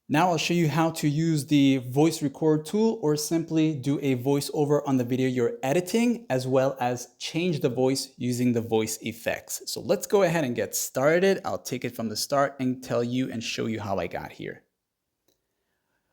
Now I'll show you how to use the voice record tool or simply do a voiceover on the video you're editing, as well as change the voice using the voice effects. So let's go ahead and get started. I'll take it from the start and tell you and show you how I got here.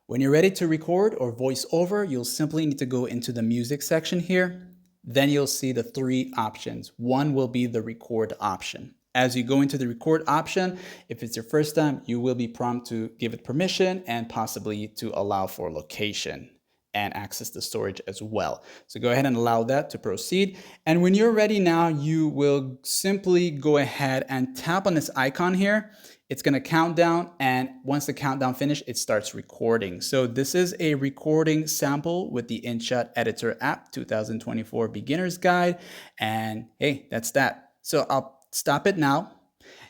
When you're ready to record or voice over, you'll simply need to go into the music section here. Then you'll see the three options. One will be the record option. As you go into the record option, if it's your first time, you will be prompted to give it permission and possibly to allow for location and access the storage as well. So go ahead and allow that to proceed. And when you're ready now, you will simply go ahead and tap on this icon here. It's going to count down, and once the countdown finishes, it starts recording. So this is a recording sample with the InShot Editor app 2024 Beginner's Guide. And hey, that's that. So I'll stop it now.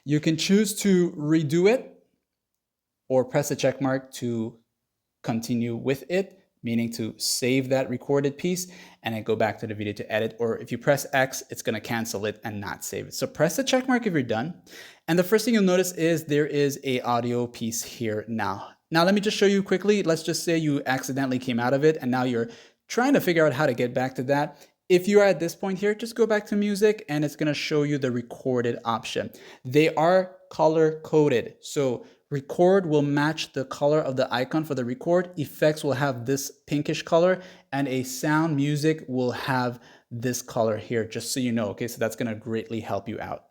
You can choose to redo it or press the check mark to continue with it, meaning to save that recorded piece and then go back to the video to edit. Or if you press X, it's going to cancel it and not save it. So press the check mark if you're done. And the first thing you'll notice is there is a audio piece here now. Now, let me just show you quickly. Let's just say you accidentally came out of it and now you're trying to figure out how to get back to that. If you are at this point here, just go back to music and it's going to show you the recorded option. They are color coded. So record will match the color of the icon for the record. Effects will have this pinkish color, and a sound music will have this color here, just so you know. Okay, so that's going to greatly help you out.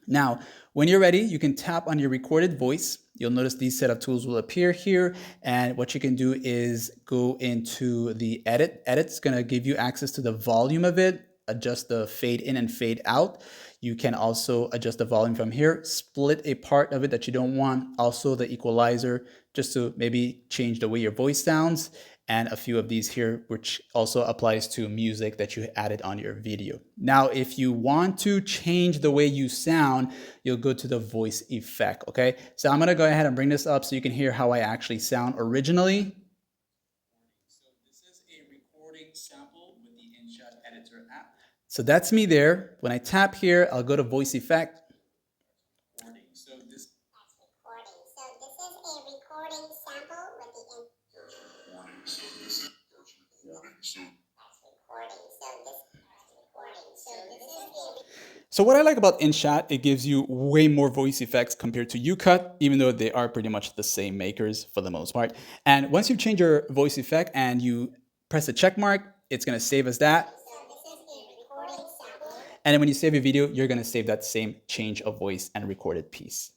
Now, when you're ready, you can tap on your recorded voice. You'll notice these set of tools will appear here. And what you can do is go into the edit. Edit's going to give you access to the volume of it, adjust the fade in and fade out. You can also adjust the volume from here, split a part of it that you don't want. Also the equalizer, just to maybe change the way your voice sounds. And a few of these here, which also applies to music that you added on your video. Now, if you want to change the way you sound, you'll go to the voice effect, okay? So I'm gonna go ahead and bring this up so you can hear how I actually sound originally. So this is a recording sample with the InShot Editor app. So that's me there. When I tap here, I'll go to voice effect. So this is a recording sample with the So what I like about InShot, it gives you way more voice effects compared to UCut, even though they are pretty much the same makers for the most part. And once you change your voice effect and you press the check mark, it's going to save as that. And then when you save your video, you're going to save that same change of voice and recorded piece.